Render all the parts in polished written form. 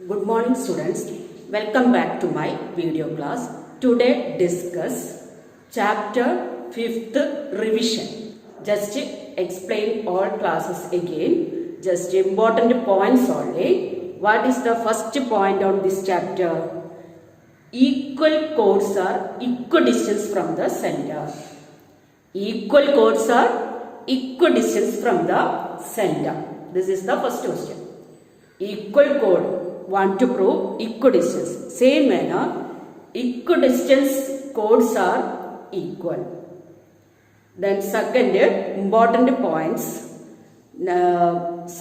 Good morning students, welcome back to my video class. Today discuss chapter 5th revision. Just explain all classes again, just important points only. What is the first point on this chapter? Equal chords are equidistant from the center. Equal chords are equidistant from the center. This is the first question. Equal chord want to prove equidistance. Same manner, equidistance chords are equal. Then second important points,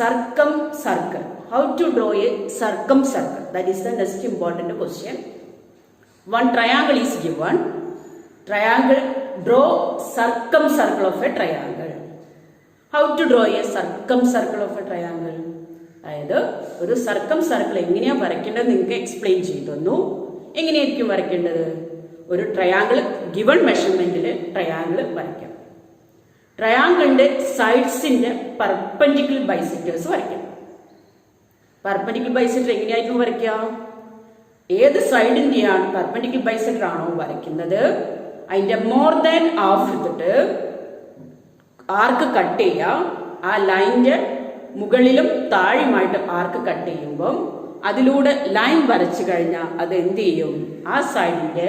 circumcircle. How to draw a circumcircle? That is the next important question. One triangle is given. Triangle, draw circumcircle of a triangle. How to draw a circumcircle of a triangle? അതായത് ഒരു സർക്കം circle എങ്ങനെയാണ് വരയ്ക്കേണ്ടത് നിങ്ങൾക്ക് explain ചെയ്തു തന്നു. എങ്ങനെയായിരിക്കും വരയ്ക്കേണ്ടത്? ഒരു triangle given മെഷർമെന്റിൽ triangle വരയ്ക്കാം. ട്രയാങ്കിളിന്റെ സൈഡ്സിന്റെ പെർപെൻഡിക്കുലർ ബൈസെക്ടേഴ്സ് വരയ്ക്കാം. പെർപെൻഡിക്കുലർ ബൈസെക്ടർ എങ്ങനെയായിരിക്കും വരയ്ക്കുക? ഏത് സൈഡിന്റെയാണ് പെർപെൻഡിക്കുലർ ബൈസെക്ടർ ആണോ വരയ്ക്കുന്നത് അതിന്റെ മോർ ദാൻ ഹാഫ് എടുത്തിട്ട് ആർക്ക് കട്ട് ചെയ്യുക. ആ ലൈനിന്റെ മുകളിലും താഴെയുമായിട്ട് ആർക്ക് കട്ട് ചെയ്യുമ്പം അതിലൂടെ ലൈൻ വരച്ചു കഴിഞ്ഞാൽ അത് എന്ത് ചെയ്യും? ആ സൈഡിന്റെ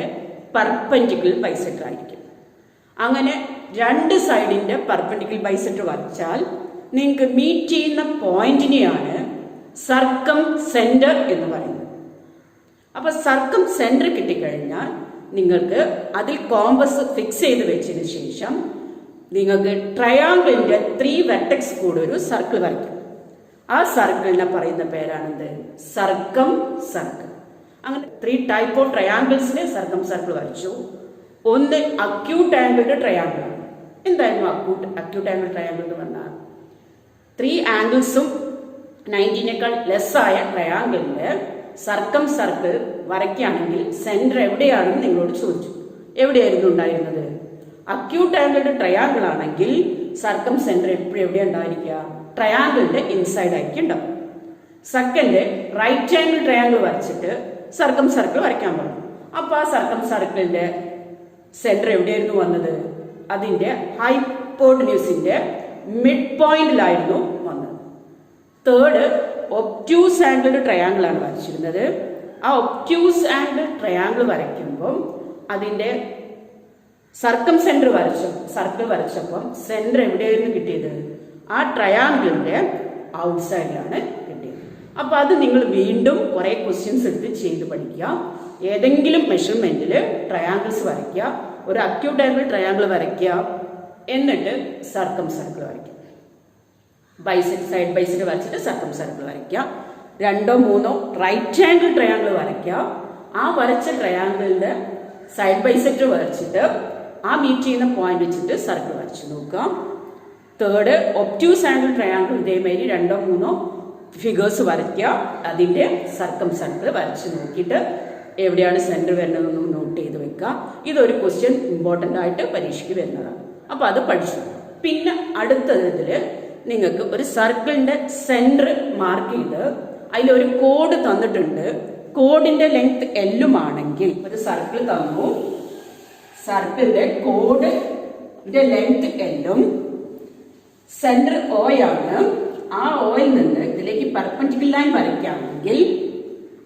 പെർപെൻഡിക്കുലർ ബൈസെക്ടർ ആയിരിക്കും. അങ്ങനെ രണ്ട് സൈഡിന്റെ പെർപെൻഡിക്കുലർ ബൈസെക്ടർ വരച്ചാൽ നിങ്ങൾക്ക് മീറ്റ് ചെയ്യുന്ന പോയിന്റിനെയാണ് സർക്കം സെന്റർ എന്ന് പറയുന്നത്. അപ്പൊ സർക്കം സെന്റർ കിട്ടിക്കഴിഞ്ഞാൽ നിങ്ങൾക്ക് അതിൽ കോമ്പസ് ഫിക്സ് ചെയ്ത് വെച്ചതിന് ശേഷം നിങ്ങൾക്ക് ട്രയാങ്കിളിന്റെ 3 വെർട്ടെക്സ് കൂടെ ഒരു സർക്കിൾ വരയ്ക്കും. ആ സർക്കിളിനെ പറയുന്ന പേരാണെന്ത്? സർക്കം സർക്കിൾ. അങ്ങനെ 3 ടൈപ്പ് ഓഫ് ട്രയാങ്കിൾസിന് സർക്കം സർക്കിൾ വരച്ചു. ഒന്ന് അക്യൂട്ട് ആംഗിൾഡ് ട്രയാങ്കിൾ ആണ്. എന്തായിരുന്നു അക്യൂട്ട് ആംഗിൾ ട്രയാങ്കിൾ എന്ന് പറഞ്ഞാൽ 3 ആംഗിൾസും 90നേക്കാൾ ലെസ് ആയ ട്രയാങ്കിളിന്റെ സർക്കം സർക്കിൾ വരയ്ക്കുകയാണെങ്കിൽ സെന്റർ എവിടെയാണെന്ന് നിങ്ങളോട് ചോദിച്ചു. എവിടെയായിരുന്നു ഉണ്ടായിരുന്നത്? അക്യൂട്ട് ആംഗിൾഡ് ട്രയാങ്കിൾ ആണെങ്കിൽ സർക്കം സെന്റർ എപ്പോഴും എവിടെ ഉണ്ടായിരിക്കുക? ട്രയാങ്കിളിന്റെ ഇൻസൈഡ് ആയിരിക്കും ഉണ്ടാവും. സെക്കൻഡ്, റൈറ്റ് ആംഗിൾ ട്രയാങ്കിൾ വരച്ചിട്ട് സർക്കം സർക്കിൾ വരയ്ക്കാൻ പറഞ്ഞു. അപ്പൊ ആ സർക്കം സർക്കിളിന്റെ സെന്റർ എവിടെയായിരുന്നു വന്നത്? അതിന്റെ ഹൈപ്പോട്ടന്യൂസിന്റെ മിഡ് പോയിന്റിലായിരുന്നു വന്നത്. തേർഡ്, ഒബ്റ്റ്യൂസ് ആംഗിൾഡ് ട്രയാങ്കിൾ ആണ് വരച്ചിരുന്നത്. ആ ഒബ്റ്റ്യൂസ് ആംഗിൾ ട്രയാങ്കിൾ വരയ്ക്കുമ്പം അതിന്റെ സർക്കം സെന്റർ സർക്കിൾ വരച്ചപ്പം സെന്റർ എവിടെയായിരുന്നു കിട്ടിയത്? ആ ട്രയാങ്കിളിന്റെ ഔട്ട്സൈഡിലാണ് കിട്ടിയത്. അപ്പൊ അത് നിങ്ങൾ വീണ്ടും കുറെ ക്വസ്റ്റ്യൻസ് എടുത്ത് ചെയ്ത് പഠിക്കുക. ഏതെങ്കിലും മെഷർമെന്റിൽ ട്രയാങ്കിൾസ് വരയ്ക്കുക. ഒരു അക്യൂട്ട് ആംഗിൾ ട്രയാങ്കിൾ വരയ്ക്കുക, എന്നിട്ട് സർക്കം സർക്കിൾ വരയ്ക്കുക. സൈഡ് ബൈസെക്ടർ വരച്ചിട്ട് സർക്കം സർക്കിൾ വരയ്ക്കുക. 2 or 3 റൈറ്റ് ആംഗിൾ ട്രയാങ്കിൾ വരയ്ക്കുക. ആ വരച്ച ട്രയാങ്കിളിന്റെ സൈഡ് ബൈസെക്ടർ വരച്ചിട്ട് ആ മീറ്റ് ചെയ്യുന്ന പോയിന്റ് വെച്ചിട്ട് സർക്കിൾ വരച്ചു നോക്കാം. തേർഡ്, ഒബ്റ്റ്യൂസ് ആംഗിൾ ട്രയാങ്കിൾ ഇതേമാതിരി 2 or 3 ഫിഗേഴ്സ് വരയ്ക്കുക. അതിന്റെ സർക്കം സർക്കിൾ വരച്ച് നോക്കിയിട്ട് എവിടെയാണ് സെന്റർ വരുന്നതെന്ന് നോട്ട് ചെയ്ത് വെക്കുക. ഇതൊരു ക്വസ്റ്റ്യൻ ഇമ്പോർട്ടൻ്റ് ആയിട്ട് പരീക്ഷയ്ക്ക് വരുന്നതാണ്. അപ്പൊ അത് പഠിച്ചു. പിന്നെ അടുത്തതില് നിങ്ങൾക്ക് ഒരു സർക്കിളിന്റെ സെന്റർ മാർക്ക് ചെയ്ത് അതിലൊരു കോഡ് തന്നിട്ടുണ്ട്. കോഡിന്റെ ലെങ്ത് എല്ലും ആണെങ്കിൽ ഒരു സർക്കിൾ തന്നു. സർക്കിളിന്റെ കോഡിന്റെ ലെങ്ത് എല്ലും സെന്റർ O ആണ്. ആ ഓയിൽ നിന്ന് ഇതിലേക്ക് പെർപെൻഡിക്കുലർ ലൈൻ വരയ്ക്കുകയാണെങ്കിൽ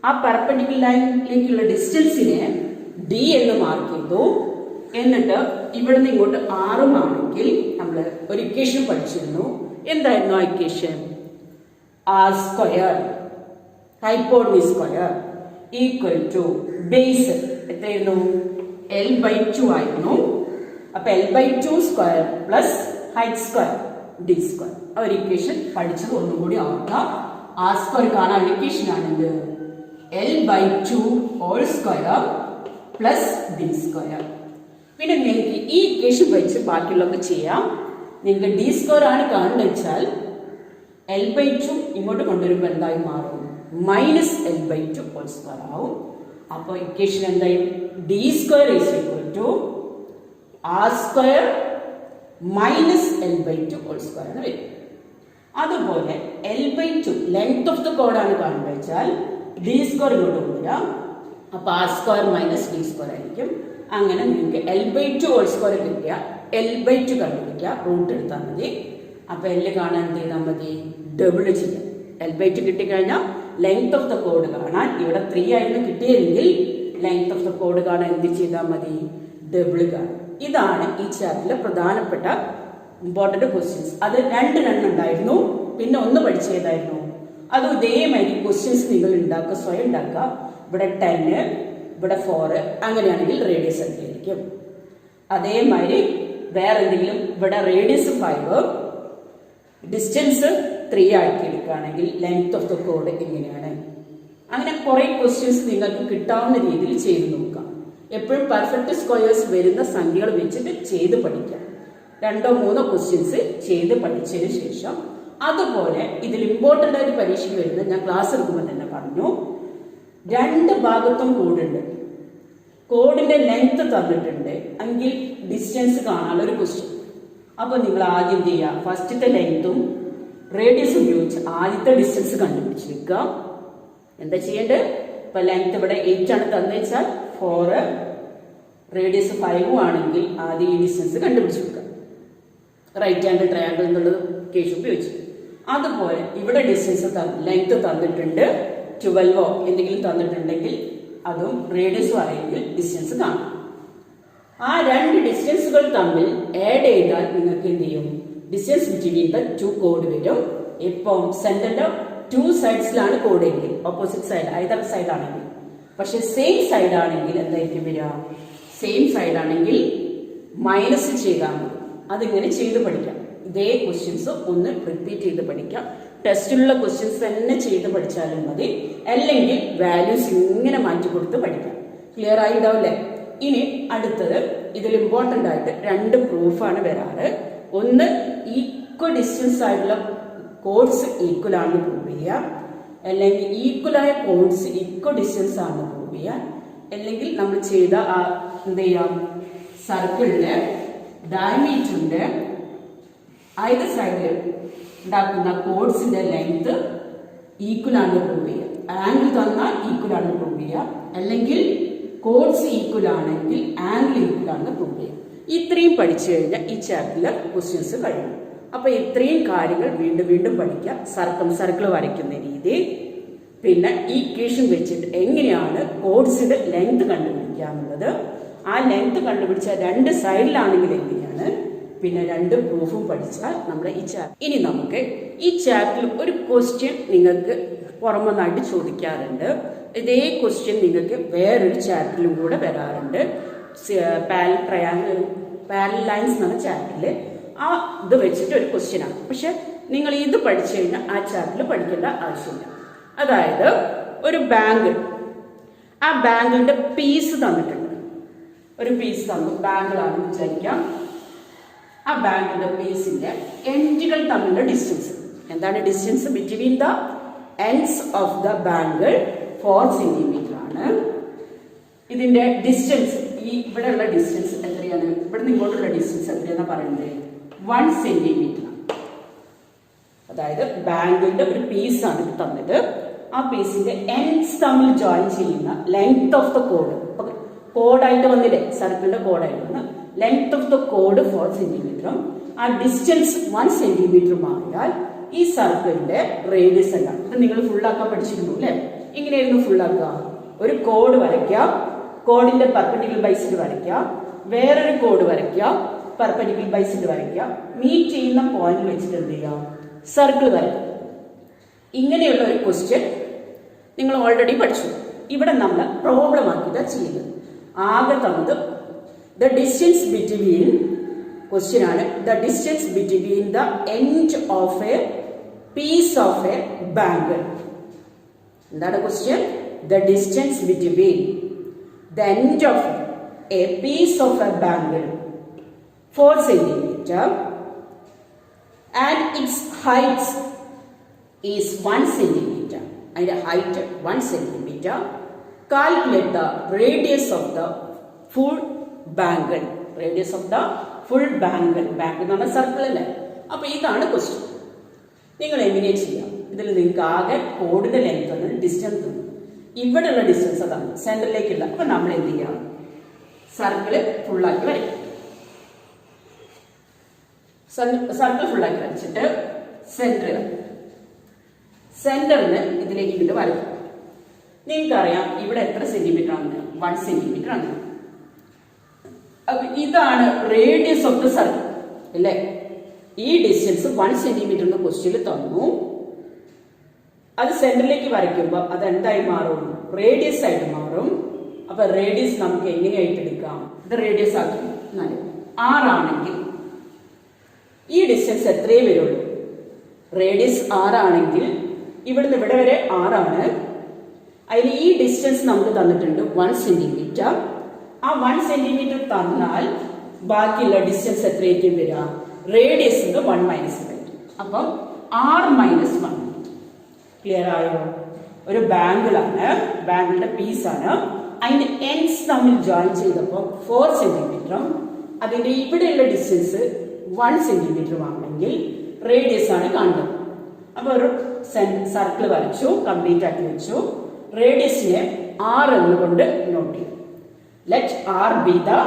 ആ പെർപെൻഡിക്കുലർ ലൈനിലേക്കുള്ള ഡിസ്റ്റൻസിനെ D എന്ന് മാർക്ക് ചെയ്തു. എന്നിട്ട് ഇവിടെ നിന്ന് ഇങ്ങോട്ട് 6 ആണെങ്കിൽ നമ്മൾ ഒരു ഇക്വേഷൻ പഠിച്ചിരുന്നു. എന്തായിരുന്നു ആ equation? R square hypotenuse square equal to base എത്രയായിരുന്നു? L/2 ആയിരുന്നു. അപ്പൊ L/2 square plus height square D square. ആ ഒരു ഇക്വേഷൻ പഠിച്ചത് ഒന്നും കൂടി ഓർക്കുക. R സ്ക്വയർ കാണാൻ ഇക്വേഷൻ ആണിത് L/2 whole square plus D square. പിന്നെ നിങ്ങൾക്ക് ഈ ഇക്വേഷൻ വെച്ച് ബാക്കിയുള്ളതൊക്കെ ചെയ്യാം. നിങ്ങൾക്ക് D സ്ക്വയർ ആണ് കാണുന്നത് വെച്ചാൽ L/2 ഇങ്ങോട്ട് കൊണ്ടുവരുമ്പോൾ എന്തായി മാറും? മൈനസ് L/2 ഹോൾ സ്ക്വയർ ആവും. അപ്പൊ ഇക്വേഷൻ എന്തായി? D square is equal to R square minus L/2 whole square എന്ന് വരും. അതുപോലെ L/2 ലെങ്ത് ഓഫ് ദ കോഡാണ് കാണുന്നത് വെച്ചാൽ ഡി സ്ക്വയർ ഇങ്ങോട്ട് കൊണ്ടുവരാം. അപ്പൊ R square minus D square ആയിരിക്കും. അങ്ങനെ നിങ്ങൾക്ക് L/2 ഹോൾ സ്ക്വയർ കിട്ടിയ L/2 കണ്ടുപിടിക്കുക. റൂട്ട് എടുത്താൽ മതി. അപ്പൊ L കാണാൻ എന്ത് ചെയ്താൽ മതി? ഡബിൾ ചെയ്യാം. L/2 കിട്ടിക്കഴിഞ്ഞാൽ ലെങ്ത് ഓഫ് ദ കോഡ് കാണാൻ, ഇവിടെ 3 ആയിരുന്നു കിട്ടിയെങ്കിൽ ലെങ്ത് ഓഫ് ദ കോഡ് കാണാൻ എന്ത് ചെയ്താൽ മതി? ഡബിൾ കാണാം. ഇതാണ് ഈ ചാപ്റ്ററിലെ പ്രധാനപ്പെട്ട ഇമ്പോർട്ടന്റ് ക്വസ്റ്റ്യൻസ്. അത് 2 ഉണ്ടായിരുന്നു, പിന്നെ 1 പഠിച്ചതായിരുന്നു. അത് ഇതേമാതിരി ക്വസ്റ്റ്യൻസ് നിങ്ങൾ ഉണ്ടാക്കുക, സ്വയം ഉണ്ടാക്കുക. ഇവിടെ 10, ഇവിടെ 4, അങ്ങനെയാണെങ്കിൽ റേഡിയസ് എന്തായിരിക്കും? അതേമാതിരി വേറെ എന്തെങ്കിലും, ഇവിടെ റേഡിയസ് 5, ഡിസ്റ്റൻസ് 3 ആക്കി എടുക്കുകയാണെങ്കിൽ ലെങ്ത് ഓഫ് ദ കോഡ് എങ്ങനെയാണ്? അങ്ങനെ കുറെ ക്വസ്റ്റ്യൻസ് നിങ്ങൾക്ക് കിട്ടാവുന്ന രീതിയിൽ ചെയ്ത് നോക്കാം. എപ്പോഴും പെർഫെക്റ്റ് സ്ക്വയേഴ്സ് വരുന്ന സംഖ്യകൾ വെച്ചിട്ട് ചെയ്ത് പഠിക്കാം. 2-3 ക്വസ്റ്റ്യൻസ് ചെയ്ത് പഠിച്ചതിന് ശേഷം, അതുപോലെ ഇതിൽ ഇമ്പോർട്ടൻ്റ് ആയിട്ട് പരീക്ഷയ്ക്ക് വരുന്നത് ഞാൻ ക്ലാസ് എടുക്കുമ്പോൾ തന്നെ പറഞ്ഞു, 2 ഭാഗത്തും കോഡുണ്ട്. കോഡിന്റെ ലെങ്ത് തന്നിട്ടുണ്ട് എങ്കിൽ ഡിസ്റ്റൻസ് കാണാനുള്ള ഒരു ക്വസ്റ്റ്യൻ. അപ്പൊ നിങ്ങൾ ആദ്യം എന്ത് ചെയ്യുക? ഫസ്റ്റത്തെ ലെങ്ത്തും റേഡിയസ് ഉപയോഗിച്ച് ആദ്യത്തെ ഡിസ്റ്റൻസ് കണ്ടുപിടിച്ച് വെക്കുക. എന്താ ചെയ്യേണ്ടത്? ഇപ്പൊ ലെങ്ത് ഇവിടെ 8 ആണ് തന്നു വെച്ചാൽ 4, റേഡിയസ് 5 ആണെങ്കിൽ ആദ്യം ഈ ഡിസ്റ്റൻസ് കണ്ടുപിടിച്ച് വെക്കുക. റൈറ്റ് ആംഗിൾ ട്രയാംഗിൾ എന്നുള്ളത് കേസ് ഉപയോഗിച്ച്. അതുപോലെ ഇവിടെ ഡിസ്റ്റൻസ് ലെങ്ത് തന്നിട്ടുണ്ട്, 12 എന്തെങ്കിലും തന്നിട്ടുണ്ടെങ്കിൽ അതും റേഡിയസും ആണെങ്കിൽ ഡിസ്റ്റൻസ് കാണും. ആ 2 ഡിസ്റ്റൻസുകൾ തമ്മിൽ ആഡ് ചെയ്താൽ നിങ്ങൾക്ക് എന്ത് ചെയ്യും? ഡിസ്റ്റൻസ് ബിറ്റ്വീൻ ദ 2 കോഡ് വരും. ഇപ്പം സെന്ററിന്റെ 2 സൈഡ്സിലാണ് കോഡ് എങ്കിൽ, ഓപ്പോസിറ്റ് സൈഡ് ഐദർ സൈഡ് ആണെങ്കിൽ. പക്ഷെ സെയിം സൈഡ് ആണെങ്കിൽ എന്തായിരിക്കും വരിക? സെയിം സൈഡ് ആണെങ്കിൽ മൈനസ് ചെയ്താൽ മതി. അതിങ്ങനെ ചെയ്ത് പഠിക്കാം. ഇതേ ക്വസ്റ്റ്യൻസ് ഒന്ന് റിപ്പീറ്റ് ചെയ്ത് പഠിക്കാം. ടെസ്റ്റിലുള്ള ക്വസ്റ്റ്യൻസ് തന്നെ ചെയ്ത് പഠിച്ചാലും മതി, അല്ലെങ്കിൽ വാല്യൂസ് ഇങ്ങനെ മാറ്റി കൊടുത്ത് പഠിക്കാം. ക്ലിയർ ആയി ഉണ്ടാവില്ലേ? ഇനി അടുത്തത് ഇതിൽ ഇമ്പോർട്ടൻ്റ് ആയിട്ട് 2 പ്രൂഫാണ് വരാറ്. ഒന്ന്, ഈക്വൽ ഡിസ്റ്റൻസ് ആയിട്ടുള്ള കോഡ്സ് ഈക്വൽ ആണെന്ന് പ്രൂവ് ചെയ്യാം, അല്ലെങ്കിൽ ഈക്വലായ കോഡ്സ് ഈക്വൽ ഡിസ്റ്റൻസ് ആണെന്ന് പ്രൂവ് ചെയ്യാം. അല്ലെങ്കിൽ നമ്മൾ ചെയ്ത എന്ത് ചെയ്യാം? സർക്കിളിന്റെ ഡയമീറ്ററിന്റെ either സൈഡിൽ ഉണ്ടാക്കുന്ന കോഡ്സിന്റെ ലെങ്ത് ഈക്വൽ ആണെന്ന് പ്രൂവ് ചെയ്യാം. ആംഗിൾ തന്നാൽ ഈക്വൽ ആണെന്ന് പ്രൂവ് ചെയ്യാം, അല്ലെങ്കിൽ കോഡ്സ് ഈക്വൽ ആണെങ്കിൽ ആംഗിൾ ഈക്വൽ ആണെന്ന് പ്രൂവ് ചെയ്യാം. ഇത്രയും പഠിച്ചു കഴിഞ്ഞാൽ ഈ ചാപ്റ്ററിലെ ക്വസ്റ്റ്യൻസ് കഴിയും. അപ്പൊ ഇത്രയും കാര്യങ്ങൾ വീണ്ടും വീണ്ടും പഠിക്കാം. സർക്കിൾ വരയ്ക്കുന്ന രീതി, പിന്നെ ഈക്വേഷൻ വെച്ചിട്ട് എങ്ങനെയാണ് കോഡ്സിന്റെ ലെങ്ത് കണ്ടുപിടിക്കുക എന്നുള്ളത്, ആ ലെങ്ത് കണ്ടുപിടിച്ച 2 സൈഡിലാണെങ്കിൽ എങ്ങനെയാണ്, പിന്നെ 2 പ്രൂഫും പഠിച്ചാൽ നമ്മുടെ ഈ ചാപ്റ്റർ. ഇനി നമുക്ക് ഈ ചാപ്റ്ററിൽ ഒരു ക്വസ്റ്റ്യൻ നിങ്ങൾക്ക് പുറമെന്നായിട്ട് ചോദിക്കാറുണ്ട്. ഇതേ ക്വസ്റ്റ്യൻ നിങ്ങൾക്ക് വേറൊരു ചാപ്റ്ററിലും കൂടെ വരാറുണ്ട്. പാരലൽ ലൈൻസ് എന്ന ചാപ്റ്ററിൽ ആ ഇത് വെച്ചിട്ട് ഒരു ക്വസ്റ്റ്യനാണ്. പക്ഷെ നിങ്ങൾ ഇത് പഠിച്ചു കഴിഞ്ഞാൽ ആ ചാപ്റ്ററിൽ പഠിക്കേണ്ട ആവശ്യമില്ല. അതായത് ഒരു ബാങ്കിൾ, ആ ബാങ്കിളിന്റെ പീസ് തന്നിട്ടുണ്ട്. ഒരു പീസ് തന്നു, ബാങ്കിളാണെന്ന് വിചാരിക്കാം. ആ ബാങ്കിന്റെ പീസിന്റെ എൻഡുകൾ തമ്മിലുള്ള ഡിസ്റ്റൻസ് എന്താണ്? Distance between the ends of the bangle 4 centimetre ആണ്. ഇതിന്റെ ഡിസ്റ്റൻസ്, ഈ ഇവിടെ ഉള്ള ഡിസ്റ്റൻസ് എത്രയാണ്? ഇവിടെ നിന്ന് ഇങ്ങോട്ടുള്ള ഡിസ്റ്റൻസ് എത്രയാണെന്ന് പറയുന്നത്? 1 സെന്റിമീറ്റർ ആണ്. അതായത് ബാങ്കിന്റെ ഒരു പീസാണ് തന്നത്. ആ പീസിന്റെ എൻഡ്സ് തമ്മിൽ ജോയിൻ ചെയ്യുന്ന ലെങ്ത് ഓഫ് ദ കോഡ്, കോഡായിട്ട് വന്നില്ലേ? സർക്കിളിന്റെ കോഡായിട്ട് വന്ന് ലെങ്ത് ഓഫ് ദ കോഡ് 4 സെന്റിമീറ്ററും ആ ഡിസ്റ്റൻസ് 1 സെന്റിമീറ്ററും ആയാൽ ഈ സർക്കിളിന്റെ റേഡിയസ് അല്ല. ഇത് നിങ്ങൾ ഫുള്ളാക്കാൻ പഠിച്ചിരുന്നു അല്ലെ? ഇങ്ങനെയായിരുന്നു ഫുള്ളാക്കുക. ഒരു കോഡ് വരയ്ക്കാം, കോഡിന്റെ പെർപെൻഡിക്കുലർ ബൈസെക്ട് വരയ്ക്കാം, വേറൊരു കോഡ് വരയ്ക്കാം, പെർപെൻഡിക്കുലർ ബൈസെക്ട് വരയ്ക്കാം, മീറ്റ് ചെയ്യുന്ന പോയിന്റ് വെച്ചിട്ട് എന്ത് ചെയ്യാം? സർക്കിൾ വരയ്ക്കാം. ഇങ്ങനെയുള്ള ഒരു ക്വസ്റ്റ്യൻ നിങ്ങൾ ഓൾറെഡി പഠിച്ചു. ഇവിടെ നമ്മൾ പ്രോബ്ലം ആക്കിയിട്ടാണ് ചെയ്യുന്നത്. ആകെ തന്നത് ദ ഡിസ്റ്റൻസ് ബിറ്റ്വീൻ, ക്വസ്റ്റ്യൻ ആണ്, the distance between the end of a piece of a bangle. എന്താണ് question? The distance between the end of a piece of a bangle 4 centimetre and its height is 1 centimetre. അതിന്റെ height 1 centimetre. Calculate the radius of the full bangle. Radius of the full bangle. Bangle എന്ന് പറഞ്ഞാൽ circle അല്ലേ? അപ്പൊ ഇതാണ് question. നിങ്ങൾ എങ്ങനെ ചെയ്യാം? ഇതിൽ നിങ്ങൾക്ക് ആകെ കോഡിന്റെ ലെങ്ത് ആണ്, ഡിസ്റ്റൻസ്. ഇവിടെയുള്ള ഡിസ്റ്റൻസ് അതാണ്, സെന്ററിലേക്കില്ല. അപ്പൊ നമ്മൾ എന്ത് ചെയ്യാം, സർക്കിള് ഫുള്ളാക്കി വരയ്ക്കും. സർക്കിൾ ഫുള്ളാക്കി വരച്ചിട്ട് സെന്ററിന് ഇതിലേക്ക് ഇങ്ങോട്ട് വരയ്ക്കും. നിങ്ങൾക്കറിയാം ഇവിടെ എത്ര സെന്റിമീറ്റർ ആണ്, 1 സെന്റിമീറ്റർ ആണ്. അപ്പൊ ഇതാണ് റേഡിയസ് ഓഫ് ദ സർക്കിൾ അല്ലേ. ഈ ഡിസ്റ്റൻസ് 1 സെന്റിമീറ്റർ എന്ന് ക്വസ്റ്റ്യനിൽ തന്നു. അത് സെന്ററിലേക്ക് വരയ്ക്കുമ്പോൾ അത് എന്തായി മാറും, റേഡിയസ് ആയിട്ട് മാറും. അപ്പൊ റേഡിയസ് നമുക്ക് എങ്ങനെയായിട്ട് എടുക്കാം, ഇത് റേഡിയസ് ആക്കി 6 ആണെങ്കിൽ ഈ ഡിസ്റ്റൻസ് എത്രയേ വരുള്ളൂ, റേഡിയസ് 6 ആണെങ്കിൽ ഇവിടുന്ന് ഇവിടെ വരെ 6 ആണ്. അതിൽ ഈ ഡിസ്റ്റൻസ് നമുക്ക് തന്നിട്ടുണ്ട് 1 സെന്റിമീറ്റർ. ആ 1 സെന്റിമീറ്റർ തന്നാൽ ബാക്കിയുള്ള ഡിസ്റ്റൻസ് എത്രയായിരിക്കും വരിക, റേഡിയസിന്റെ 1 മൈനസ് ആയിരിക്കും. അപ്പം 6 മൈനസ് 1. ക്ലിയർ ആയോ? ഒരു ബാങ്കിളാണ്, ബാങ്കിളുടെ പീസാണ്. അതിന്റെ എൻഡ്സ് തമ്മിൽ ജോയിൻ ചെയ്തപ്പോൾ 4 സെന്റിമീറ്ററും അതിന്റെ ഇവിടെയുള്ള ഡിസ്റ്റൻസ് 1 സെന്റിമീറ്റർ ആണെങ്കിൽ റേഡിയസ് ആണ് കാണുന്നത്. അപ്പൊ ഒരു സർക്കിൾ വരച്ചു, കംപ്ലീറ്റ് ആക്കി വെച്ചു. റേഡിയസിനെ 6 എന്നുകൊണ്ട് നോട്ട് ചെയ്യും. Let R be the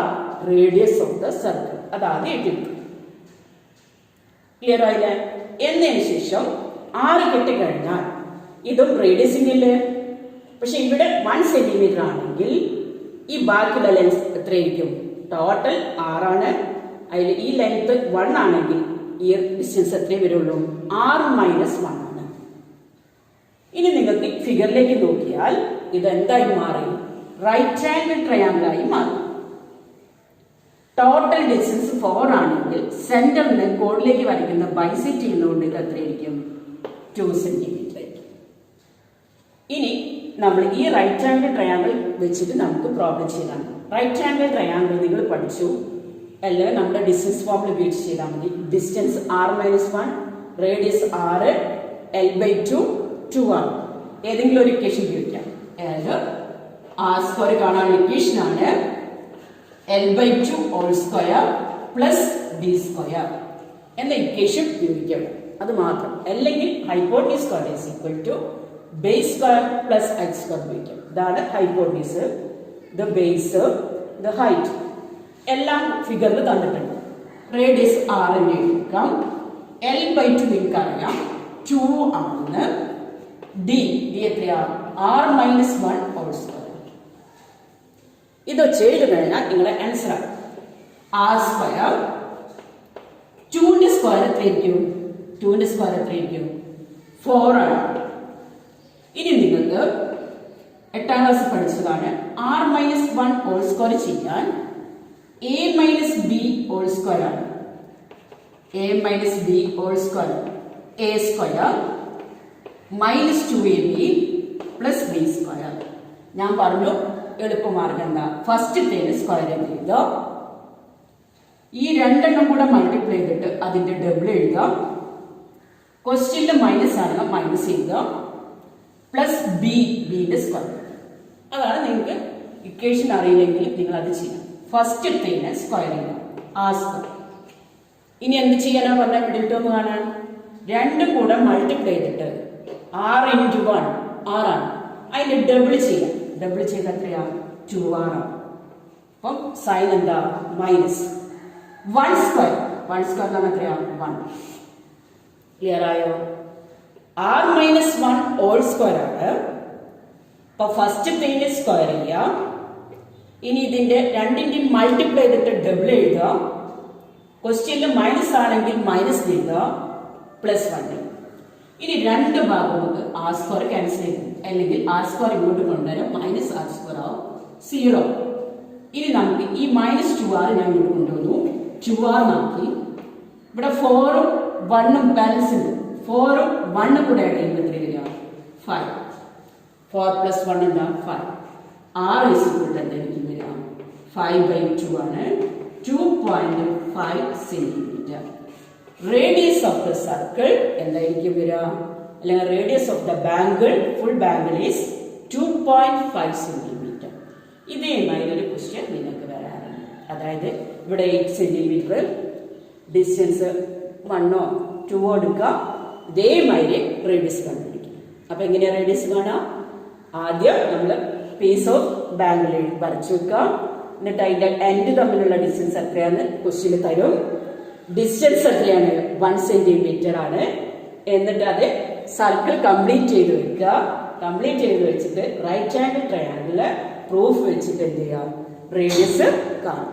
radius of the circle. അതാണ് എഴുതിയത്. ക്ലിയർ ആയില്ലേ? എന്നതിന് ശേഷം 6 കെട്ടിക്കഴിഞ്ഞാൽ ഇതും റേഡിയസിനില്ലേ. പക്ഷെ ഇവിടെ 1 സെന്റിമീറ്റർ ആണെങ്കിൽ ഈ ബാക്കിയുള്ള ലെങ്ത് എത്രയായിരിക്കും, ടോട്ടൽ 6 ആണ്. അതിൽ ഈ ലെങ്ത് 1 ആണെങ്കിൽ ഈ ഡിസ്റ്റൻസ് എത്രയേ വരുള്ളൂ, 6 മൈനസ് 1 ആണ്. ഇനി നിങ്ങൾക്ക് ഫിഗറിലേക്ക് നോക്കിയാൽ ഇത് എന്തായി മാറി, റൈറ്റ് ആംഗിൾ ട്രയാങ്കിൾ ആയി മാറി. ടോട്ടൽ ഡിസ്റ്റൻസ് 4 ആണെങ്കിൽ സെന്ററിന് കോഡിലേക്ക് വരയ്ക്കുന്ന ബൈസെക്ട് ചെയ്യുന്നതുകൊണ്ട് ഇത് എത്രയായിരിക്കും, 2 സെന്റിമീറ്റർ ആയിരിക്കും. ഇനി നമ്മൾ ഈ റൈറ്റ് ആംഗിൾ ട്രയാങ്കിൾ വെച്ചിട്ട് നമുക്ക് പ്രോബ്ലം ചെയ്യണം. റൈറ്റ് ആംഗിൾ ട്രയാങ്കിൾ നിങ്ങൾ പഠിച്ചു, അല്ലെങ്കിൽ നമ്മുടെ ഡിസ്റ്റൻസ് ഫോമിൽ ഉപയോഗിച്ച് ചെയ്താൽ മതി. ഡിസ്റ്റൻസ് 6 മൈനസ് 1, റേഡിയസ് 6, L/2 2 ആണ്. ഏതെങ്കിലും ഒരു ഇക്വേഷൻ ഉപയോഗിക്കാം. അതായത് R² കാണാനുള്ള ഇക്വേഷൻ ആണ് L/2 whole square plus D² എന്ന ഇക്വേഷൻ ഉപയോഗിക്കാം. അത് മാത്രം. അല്ലെങ്കിൽ hypotenuse square is equal to base square plus height square ഉപയോഗിക്കാം. ഇതാണ് hypotenuse, the base, the height എല്ലാം ഫിഗറിൽ തന്നിട്ടുണ്ട്. റേഡിയസ് 6 എടുക്കാം. L/2 നിങ്ങൾക്കറിയാം 2 ആണെന്ന്. D എത്രയാ, R മൈനസ് 1 ഹോൾ സ്ക്വയർ. ഇത് ചെയ്ത് കഴിഞ്ഞാൽ നിങ്ങളെ ആൻസർ ആണ് R². 2ന്റെ സ്ക്വയർ എത്രയായിരിക്കും, 2ന്റെ സ്ക്വയർ എത്രയായിരിക്കും, 4 ആണ്. ഇനി നിങ്ങൾക്ക് 8ാം ക്ലാസ് പഠിച്ചതാണ് R മൈനസ് 1 ഹോൾ സ്ക്വയർ ചെയ്യാൻ A minus B whole square ആണ്. A minus B whole square, A square minus 2AB plus B square. ഞാൻ പറഞ്ഞു എളുപ്പമാർഗം എന്താ, ഫസ്റ്റ് സ്ക്വയർ എഴുതുക, ഈ 2 കൂടെ മൾട്ടിപ്ലൈ ചെയ്തിട്ട് അതിന്റെ ഡബിൾ എഴുതുക. ക്വസ്റ്റ്യനിൽ മൈനസ് ആണ്, മൈനസ് എഴുതുക, പ്ലസ് ബിന്റെ സ്ക്വയർ. അതാണ് നിങ്ങൾക്ക് ഇക്വേഷൻ അറിയില്ലെങ്കിൽ നിങ്ങൾ അത് ചെയ്യാം. ഫസ്റ്റ് സ്ക്വയർ ചെയ്യുക, ആ സ്ക്വയർ. ഇനി എന്ത് ചെയ്യാനാ പറഞ്ഞാൽ മിഡിൽ ടേം കാണാൻ 2 കൂടെ മൾട്ടിപ്ലൈ ചെയ്തിട്ട് 6 × 1 6 ആണ്, അതിന്റെ ഡബിൾ ചെയ്യാം. ഡബിൾ ചെയ്ത് എത്രയാ, 2 ആണ്. അപ്പം സൈൻ എന്താ, മൈനസ് 1 സ്ക്വയർ. 1 സ്ക്വയർ എന്ന് എത്രയാ, 1. ക്ലിയർ ആയോ? R മൈനസ് 1 ഹോൾ സ്ക്വയർ ആണ്. അപ്പൊ ഫസ്റ്റ് സ്ക്വയർ ചെയ്യാം. ഇനി ഇതിന്റെ 2ന്റെ മൾട്ടിപ്ലൈ ചെയ്തിട്ട് ഡബിൾ എഴുതുക. ക്വസ്റ്റ്യനിൽ മൈനസ് ആണെങ്കിൽ മൈനസ് എഴുതുക, പ്ലസ് 1. ഇനി 2 ഭാഗം നമുക്ക് R² ക്യാൻസൽ ചെയ്തു, അല്ലെങ്കിൽ R² ഇങ്ങോട്ട് കൊണ്ടുവരാം, മൈനസ് R² ആവും, 0. ഇനി നമുക്ക് ഈ മൈനസ് 2R ഞാൻ ഇങ്ങോട്ട് കൊണ്ടുവന്നു, 2R ആക്കി. ഇവിടെ 4ഉം 1ഉം ബാലൻസ് ഉണ്ട്. 4ഉം 1ഉം കൂടെ ആഡ് ചെയ്യുമ്പോൾ എത്ര വരിക, 5. 4 പ്ലസ് 1 എന്താ, 5. R is equal to എന്തായിരിക്കും വരിക, 5/2 ആണ്, 2.5 centimetre. Radius of the circle എന്തായിരിക്കും വരിക, അല്ലെങ്കിൽ radius of the bangle, full bangle is 2.5 centimetre. ഇതേമാതിരി ഒരു ക്വസ്റ്റ്യൻ നിങ്ങൾക്ക് വരാറുണ്ട്. അതായത് ഇവിടെ 8 സെന്റിമീറ്റർ ഡിസ്റ്റൻസ് 1ഓ 2ഓ എടുക്കുക, ഇതേമാതിരി റേഡിയസ് കണ്ടുപിടിക്കും. അപ്പൊ എങ്ങനെയാ റേഡിയസ് കാണാം, ആദ്യം നമ്മൾ പീസ് ഓഫ് ബാംഗിൾ വരച്ചു വെക്കുക. എന്നിട്ട് അതിന്റെ എൻഡ് തമ്മിലുള്ള ഡിസ്റ്റൻസ് എത്രയാണ് ക്വസ്റ്റ്യൻ തരും. ഡിസ്റ്റൻസ് എത്രയാണ് 1 സെന്റിമീറ്റർ ആണ്. എന്നിട്ട് അത് സർക്കിൾ കംപ്ലീറ്റ് ചെയ്ത് വെക്കുക. കംപ്ലീറ്റ് ചെയ്ത് വെച്ചിട്ട് റൈറ്റ് ആംഗിൾ ട്രയാങ്കിള് പ്രൂഫ് വെച്ചിട്ട് എന്ത് ചെയ്യുക, റേഡിയസ് കാണും.